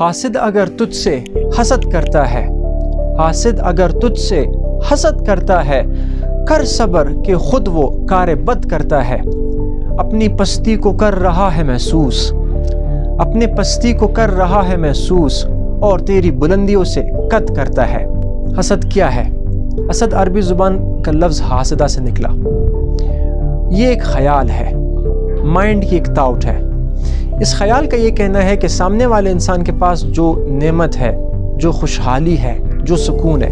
حاسد اگر تجھ سے حسد کرتا ہے، حاسد اگر تجھ سے حسد کرتا ہے، کر صبر کہ خود وہ کار بد کرتا ہے۔ اپنی پستی کو کر رہا ہے محسوس، اپنی پستی کو کر رہا ہے محسوس، اور تیری بلندیوں سے قد کرتا ہے۔ حسد کیا ہے؟ حسد عربی زبان کا لفظ حاسدہ سے نکلا۔ یہ ایک خیال ہے، مائنڈ کی ایک تھاٹ ہے۔ اس خیال کا یہ کہنا ہے کہ سامنے والے انسان کے پاس جو نعمت ہے، جو خوشحالی ہے، جو سکون ہے،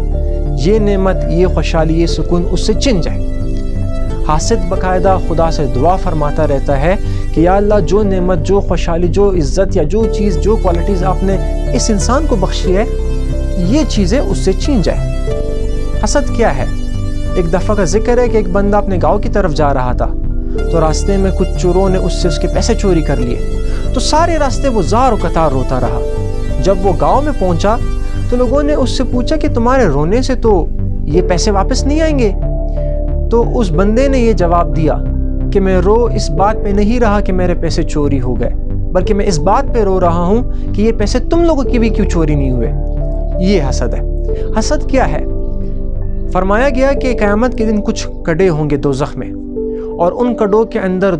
یہ نعمت، یہ خوشحالی، یہ سکون اس سے چھن جائے۔ حاسد باقاعدہ خدا سے دعا فرماتا رہتا ہے کہ یا اللہ، جو نعمت، جو خوشحالی، جو عزت یا جو چیز، جو کوالٹیز آپ نے اس انسان کو بخشی ہے، یہ چیزیں اس سے چھین جائے۔ حسد کیا ہے؟ ایک دفعہ کا ذکر ہے کہ ایک بندہ اپنے گاؤں کی طرف جا رہا تھا، تو راستے میں کچھ چوروں نے اس سے اس کے پیسے چوری کر لیے، تو سارے راستے وہ زار و قطار روتا رہا۔ جب وہ گاؤں میں پہنچا تو لوگوں نے اس سے پوچھا کہ تمہارے رونے سے تو یہ پیسے واپس نہیں آئیں گے؟ تو اس بندے نے یہ جواب دیا کہ میں رو اس بات پہ نہیں رہا کہ میرے پیسے چوری ہو گئے، بلکہ میں اس بات پہ رو رہا ہوں کہ یہ پیسے تم لوگوں کی بھی کیوں چوری نہیں ہوئے۔ یہ حسد ہے۔ حسد کیا ہے؟ فرمایا گیا کہ قیامت کے دن کچھ کڑے ہوں گے دوزخ میں، اور ان کڑوں کے اندر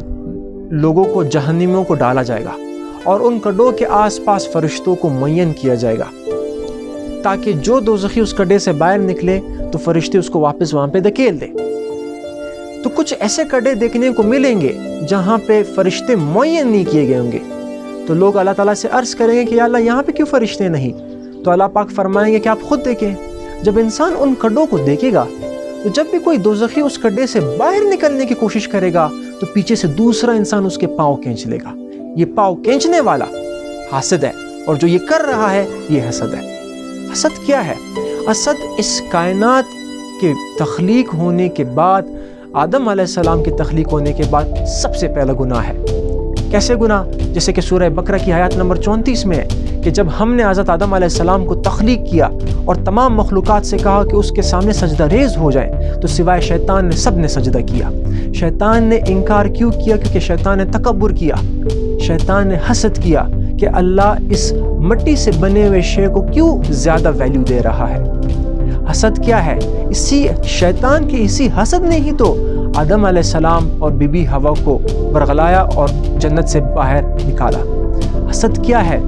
لوگوں کو، جہنمیوں کو ڈالا جائے گا، اور ان کڑوں کے آس پاس فرشتوں کو معین کیا جائے گا، تاکہ جو دوزخی اس کڑے سے باہر نکلے تو فرشتے اس کو واپس وہاں پہ دھکیل دیں۔ تو کچھ ایسے کڑے دیکھنے کو ملیں گے جہاں پہ فرشتے معین نہیں کیے گئے ہوں گے، تو لوگ اللہ تعالیٰ سے عرض کریں گے کہ یا اللہ، یہاں پہ کیوں فرشتے نہیں؟ تو اللہ پاک فرمائیں گے کہ آپ خود دیکھیں۔ جب انسان ان کڑوں کو دیکھے گا تو جب بھی کوئی دوزخی اس کڑے سے باہر نکلنے کی کوشش کرے گا تو پیچھے سے دوسرا انسان اس کے پاؤں کھینچ لے گا۔ یہ پاؤں کھینچنے والا حاسد ہے، اور جو یہ کر رہا ہے یہ حسد ہے۔ حسد کیا ہے؟ حسد اس کائنات کے تخلیق ہونے کے بعد، آدم علیہ السلام کے تخلیق ہونے کے بعد سب سے پہلا گناہ ہے۔ کیسے گناہ؟ جیسے کہ سورہ بقرہ کی آیات نمبر 34 میں ہے کہ جب ہم نے حضرت آدم علیہ السلام کو تخلیق کیا اور تمام مخلوقات سے کہا کہ اس کے سامنے سجدہ ریز ہو جائیں، تو سوائے شیطان نے سب نے سجدہ کیا۔ شیطان نے انکار کیوں کیا؟ کیونکہ شیطان نے تکبر کیا، شیطان نے حسد کیا کہ اللہ اس مٹی سے بنے ہوئے شے کو کیوں زیادہ ویلیو دے رہا ہے۔ حسد کیا ہے؟ اسی شیطان کی اسی حسد نے ہی تو آدم علیہ السلام اور بی بی حوا کو برگلایا اور جنت سے باہر نکالا۔ حسد کیا ہے؟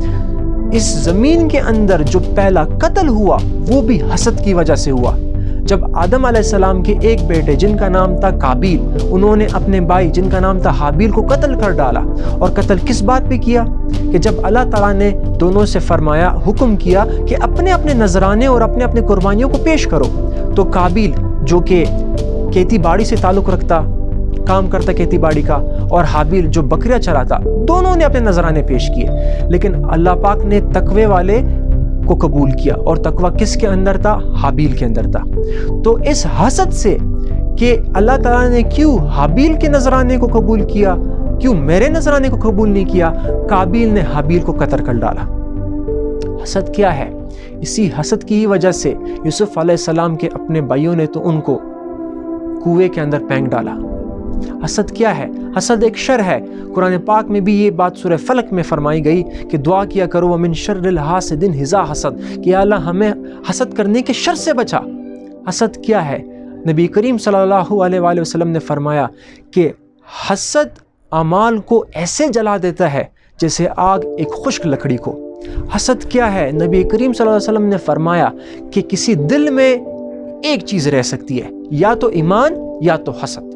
اس زمین کے اندر جو پہلا قتل ہوا وہ بھی حسد کی وجہ سے ہوا۔ جب آدم علیہ السلام کے ایک بیٹے جن کا نام تھا قابیل، انہوں نے اپنے بھائی جن کا نام تھا حابیل کو قتل کر ڈالا، اور قتل کس بات پہ کیا؟ کہ جب اللہ تعالیٰ نے دونوں سے فرمایا، حکم کیا کہ اپنے اپنے نذرانے اور اپنے اپنے قربانیوں کو پیش کرو، تو قابیل جو کہ کھیتی باڑی سے تعلق رکھتا، کام کرتا کھیتی باڑی کا، اور حابیل جو بکریاں چراتا، دونوں نے اپنے نذرانے پیش کیے، لیکن اللہ پاک نے تقوی والے کو قبول کیا، اور تقوی کس کے اندر تھا؟ حابیل کے اندر تھا۔ تو اس حسد سے کہ اللہ تعالیٰ نے کیوں حابیل کے نذرانے کو قبول کیا، کیوں میرے نذرانے کو قبول نہیں کیا، قابیل نے حابیل کو قتل کر ڈالا۔ حسد کیا ہے؟ اسی حسد کی وجہ سے یوسف علیہ السلام کے اپنے بھائیوں نے تو ان کو کنویں کے اندر پھینک ڈالا۔ حسد کیا ہے؟ حسد ایک شر ہے۔ قرآن پاک میں بھی یہ بات سورہ فلق میں فرمائی گئی کہ دعا کیا کرو ومن شر الحاسد اذا حسد، کہ یا اللہ ہمیں حسد کرنے کے شر سے بچا۔ حسد کیا ہے؟ نبی کریم صلی اللہ علیہ وآلہ وسلم نے فرمایا کہ حسد اعمال کو ایسے جلا دیتا ہے جیسے آگ ایک خشک لکڑی کو۔ حسد کیا ہے؟ نبی کریم صلی اللہ علیہ وسلم نے فرمایا کہ کسی دل میں ایک چیز رہ سکتی ہے، یا تو ایمان یا تو حسد۔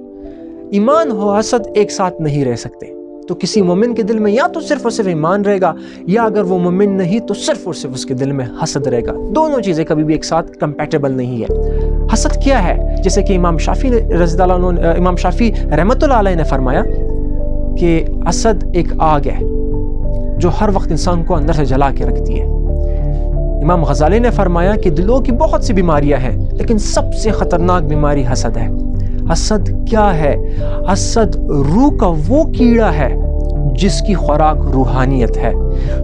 ایمان ہو حسد ایک ساتھ نہیں رہ سکتے۔ تو کسی مومن کے دل میں یا تو صرف اور صرف ایمان رہے گا، یا اگر وہ مومن نہیں تو صرف اور صرف اس کے دل میں حسد رہے گا۔ دونوں چیزیں کبھی بھی ایک ساتھ کمپیٹیبل نہیں ہے۔ حسد کیا ہے؟ جیسے کہ امام شافعی رضی اللہ عنہ، امام شافعی رحمۃ اللہ علیہ نے فرمایا کہ حسد ایک آگ ہے جو ہر وقت انسان کو اندر سے جلا کے رکھتی ہے۔ امام غزالی نے فرمایا کہ دلوں کی بہت سی بیماریاں ہیں، لیکن سب سے خطرناک بیماری حسد ہے۔ حسد کیا ہے؟ حسد روح کا وہ کیڑا ہے جس کی خوراک روحانیت ہے۔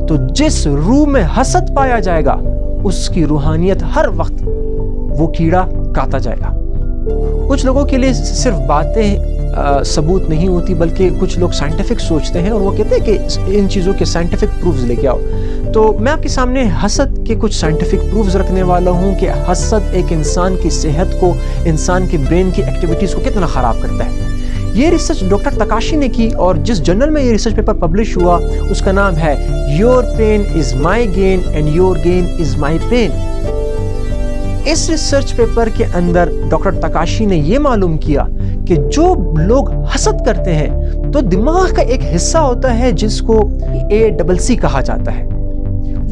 تو جس روح میں حسد پایا جائے گا اس کی روحانیت ہر وقت وہ کیڑا کاتا جائے گا۔ کچھ لوگوں کے لیے صرف باتیں ثبوت نہیں ہوتی، بلکہ کچھ لوگ سائنٹیفک سوچتے ہیں اور وہ کہتے ہیں کہ ان چیزوں کے سائنٹیفک پروفز لے کے آؤ. تو میں آپ کے سامنے حسد کے کچھ سائنٹیفک پروفز رکھنے والا ہوں کہ حسد ایک انسان کی صحت کو، انسان کی برین کی ایکٹیویٹیز کو کتنا خراب کرتا ہے. یہ ریسرچ ڈاکٹر تکاشی نے کی اور جس جرنل میں یہ ریسرچ پیپر پبلش ہوا اس کا نام ہے your pain is my gain and your gain is my pain. اس ریسرچ پیپر کے اندر ڈاکٹر تکاشی نے یہ معلوم کیا کہ جو لوگ حسد کرتے ہیں تو دماغ کا ایک حصہ ہوتا ہے جس کو ACC کہا جاتا ہے،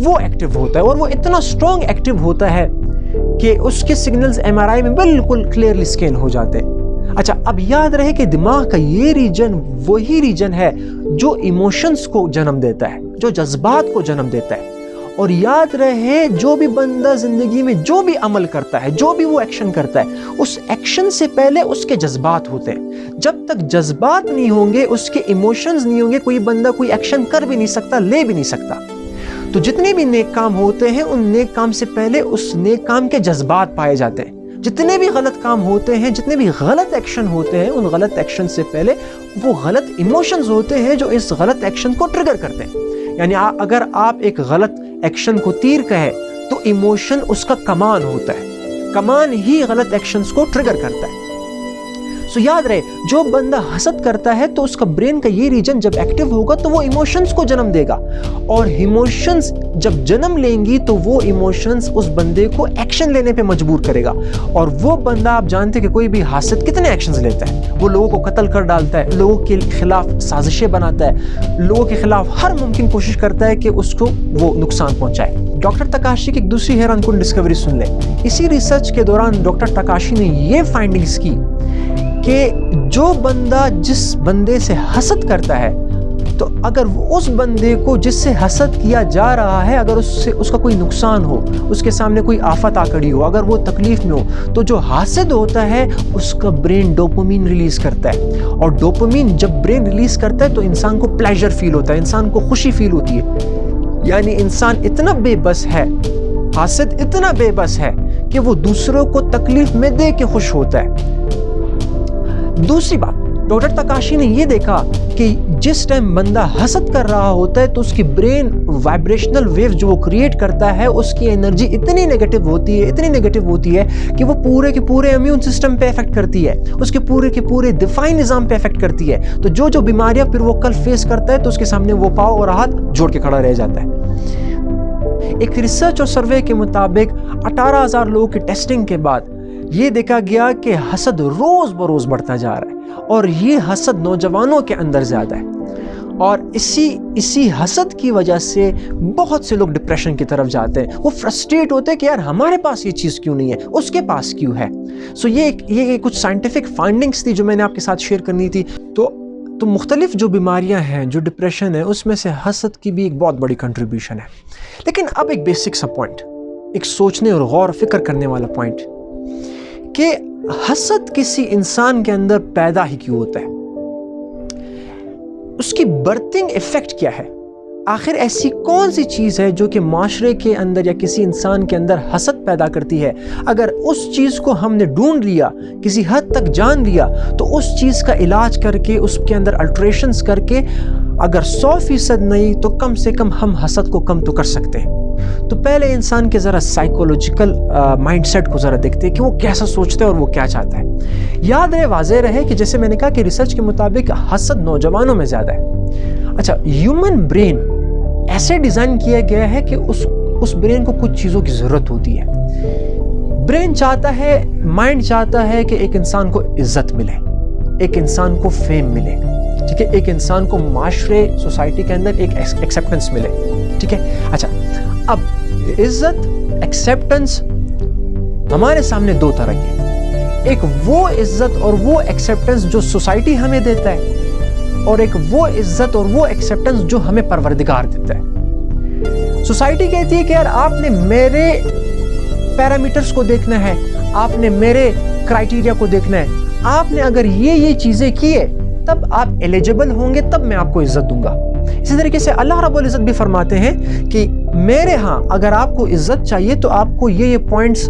وہ ایکٹیو ہوتا ہے اور وہ اتنا اسٹرانگ ایکٹیو ہوتا ہے کہ اس کے سگنلز MRI میں بالکل کلیئرلی سکین ہو جاتے ہیں. اچھا، اب یاد رہے کہ دماغ کا یہ ریجن وہی ریجن ہے جو ایموشنز کو جنم دیتا ہے، جو جذبات کو جنم دیتا ہے. اور یاد رہے جو بھی بندہ زندگی میں جو بھی عمل کرتا ہے، جو بھی وہ ایکشن کرتا ہے، اس ایکشن سے پہلے اس کے جذبات ہوتے ہیں. جب تک جذبات نہیں ہوں گے، اس کے ایموشنز نہیں ہوں گے، کوئی بندہ کوئی ایکشن کر بھی نہیں سکتا، لے بھی نہیں سکتا. تو جتنے بھی نیک کام ہوتے ہیں ان نیک کام سے پہلے اس نیک کام کے جذبات پائے جاتے ہیں. جتنے بھی غلط کام ہوتے ہیں، جتنے بھی غلط ایکشن ہوتے ہیں، ان غلط ایکشن سے پہلے وہ غلط ایموشنز ہوتے ہیں جو اس غلط ایکشن کو ٹریگر کرتے ہیں. یعنی اگر آپ ایک غلط ایکشن کو تیر کہیں تو ایموشن اس کا کمان ہوتا ہے، کمان ہی غلط ایکشنز کو ٹریگر کرتا ہے. سو یاد رہے جو بندہ حسد کرتا ہے تو اس کا برین کا یہ ریجن جب ایکٹیو ہوگا تو وہ ایموشنز کو جنم دے گا، اور ایموشنز جب جنم لیں گی تو وہ ایموشنز اس بندے کو ایکشن لینے پہ مجبور کرے گا. اور وہ بندہ، آپ جانتے کہ کوئی بھی حاسد کتنے ایکشنز لیتا ہے، وہ لوگوں کو قتل کر ڈالتا ہے، لوگوں کے خلاف سازشیں بناتا ہے، لوگوں کے خلاف ہر ممکن کوشش کرتا ہے کہ اس کو وہ نقصان پہنچائے. ڈاکٹر تکاشی کی ایک دوسری حیران کن ڈسکوری سن لیں. اسی ریسرچ کے دوران ڈاکٹر تکاشی نے یہ فائنڈنگز کی کہ جو بندہ جس بندے سے حسد کرتا ہے تو اگر اس بندے کو جس سے حسد کیا جا رہا ہے اگر اس کا کوئی نقصان ہو، اس کے سامنے کوئی آفت آ کڑی ہو، اگر وہ تکلیف میں ہو، تو جو حاسد ہوتا ہے اس کا برین ڈوپامین ریلیز کرتا ہے. اور ڈوپامین جب برین ریلیز کرتا ہے تو انسان کو پلیجر فیل ہوتا ہے، انسان کو خوشی فیل ہوتی ہے. یعنی انسان اتنا بے بس ہے، حاسد اتنا بے بس ہے کہ وہ دوسروں کو تکلیف میں دے کے خوش ہوتا ہے. دوسری بات، ڈاکٹر تکاشی نے یہ دیکھا کہ جس ٹائم بندہ حسد کر رہا ہوتا ہے تو اس کی برین وائبریشنل ویو جو وہ کریٹ کرتا ہے اس کی انرجی اتنی نیگیٹو ہوتی ہے کہ وہ پورے کے پورے امیون سسٹم پہ افیکٹ کرتی ہے، اس کے پورے دفاعی نظام پہ افیکٹ کرتی ہے. تو جو بیماریاں پھر وہ کل فیس کرتا ہے تو اس کے سامنے وہ پاؤں اور ہاتھ جوڑ کے کھڑا رہ جاتا ہے. ایک ریسرچ اور سروے کے مطابق 18,000 لوگوں کی ٹیسٹنگ کے بعد یہ دیکھا گیا کہ حسد روز بروز بڑھتا جا رہا ہے، اور یہ حسد نوجوانوں کے اندر زیادہ ہے. اور اسی حسد کی وجہ سے بہت سے لوگ ڈپریشن کی طرف جاتے ہیں. وہ فرسٹریٹ ہوتے ہیں کہ یار ہمارے پاس یہ چیز کیوں نہیں ہے، اس کے پاس کیوں ہے. سو یہ کچھ سائنٹیفک فائنڈنگز تھی جو میں نے آپ کے ساتھ شیئر کرنی تھی. تو مختلف جو بیماریاں ہیں، جو ڈپریشن ہے، اس میں سے حسد کی بھی ایک بہت بڑی کنٹریبیوشن ہے. لیکن اب ایک بیسک سا پوائنٹ، ایک سوچنے اور غور و فکر کرنے والا پوائنٹ، کہ حسد کسی انسان کے اندر پیدا ہی کیوں ہوتا ہے، اس کی برتنگ ایفیکٹ کیا ہے. آخر ایسی کون سی چیز ہے جو کہ معاشرے کے اندر یا کسی انسان کے اندر حسد پیدا کرتی ہے. اگر اس چیز کو ہم نے ڈھونڈ لیا، کسی حد تک جان لیا، تو اس چیز کا علاج کر کے، اس کے اندر الٹریشنز کر کے، اگر 100% نہیں تو کم سے کم ہم حسد کو کم تو کر سکتے ہیں. تو پہلے انسان کے ذرا سائیکولوجیکل مائنڈ سیٹ کو ذرا دیکھتے ہیں کہ وہ کیسا سوچتا ہے اور وہ کیا چاہتا ہے. یاد رہے، واضح رہے کہ جیسے میں نے کہا کہ ریسرچ کے مطابق حسد نوجوانوں میں زیادہ ہے. اچھا، ہیومن برین ایسے ڈیزائن کیا گیا ہے کہ اس برین کو کچھ چیزوں کی ضرورت ہوتی ہے. برین چاہتا ہے، مائنڈ چاہتا ہے کہ ایک انسان کو عزت ملے، ایک انسان کو فیم ملے، ٹھیک ہے، ایک انسان کو معاشرے سوسائٹی کے اندر ایک ایکسیپٹنس ملے. ٹھیک ہے. اچھا، اب عزت، ایکسیپٹنس ہمارے سامنے دو طرح کی ہے. ایک وہ عزت اور وہ ایکسیپٹنس جو سوسائٹی ہمیں دیتا ہے، اور ایک وہ عزت اور وہ ایکسیپٹنس جو ہمیں پروردگار دیتا ہے. سوسائٹی کہتی ہے کہ یار آپ نے میرے پیرامیٹرز کو دیکھنا ہے، آپ نے میرے کرائٹیریا کو دیکھنا ہے، آپ نے اگر یہ چیزیں کیے تب آپ ایلیجیبل ہوں گے، تب میں آپ کو عزت دوں گا. اسی طریقے سے اللہ رب العزت بھی فرماتے ہیں کہ میرے ہاں اگر آپ کو عزت چاہیے تو آپ کو یہ پوائنٹس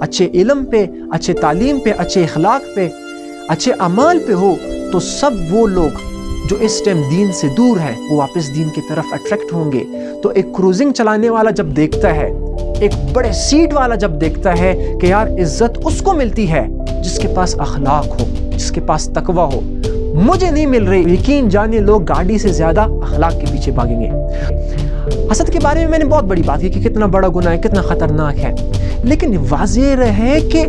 اچھے علم پہ، اچھے تعلیم پہ، اچھے اخلاق پہ، اچھے اعمال پہ ہو، تو سب وہ لوگ جو اس ٹائم دین سے دور ہیں وہ واپس دین کی طرف اٹریکٹ ہوں گے۔ تو ایک کروزنگ چلانے والا جب دیکھتا ہے، ایک بڑے سیٹ والا جب دیکھتا ہے کہ یار عزت اس کو ملتی ہے جس کے پاس اخلاق ہو، جس کے پاس تقوی ہو، مجھے نہیں مل رہی، یقین جانے لوگ گاڑی سے زیادہ اخلاق کے پیچھے بھاگیں گے۔ حسد کے بارے میں نے بہت بڑی بات کی کہ کتنا بڑا گناہ ہے، کتنا خطرناک ہے، لیکن واضح رہے کہ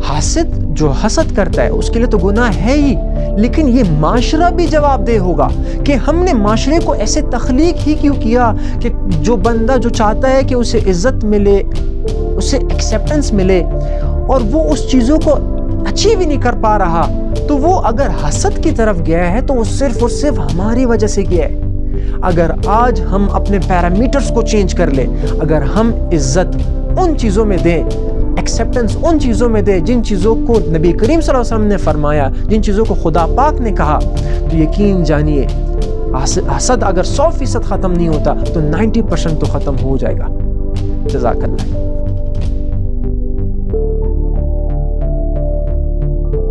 حاسد جو حسد کرتا ہے اس کے لیے تو گناہ ہے ہی، لیکن یہ معاشرہ بھی جواب دہ ہوگا کہ ہم نے معاشرے کو ایسے تخلیق ہی کیوں کیا کہ جو بندہ جو چاہتا ہے کہ اسے عزت ملے، اسے ایکسیپٹنس ملے، اور وہ اس چیزوں کو اچیو ہی نہیں کر پا رہا، تو وہ اگر حسد کی طرف گیا ہے تو وہ صرف اور صرف ہماری وجہ سے گیا ہے۔ اگر آج ہم اپنے پیرامیٹرز کو چینج کر لیں، اگر ہم عزت ان چیزوں میں دیں، ایکسیپٹنس ان چیزوں میں دے جن چیزوں کو نبی کریم صلی اللہ علیہ وسلم نے فرمایا، جن چیزوں کو خدا پاک نے کہا، تو یقین جانیے حسد اگر 100% ختم نہیں ہوتا تو 90% تو ختم ہو جائے گا۔ جزاک اللہ۔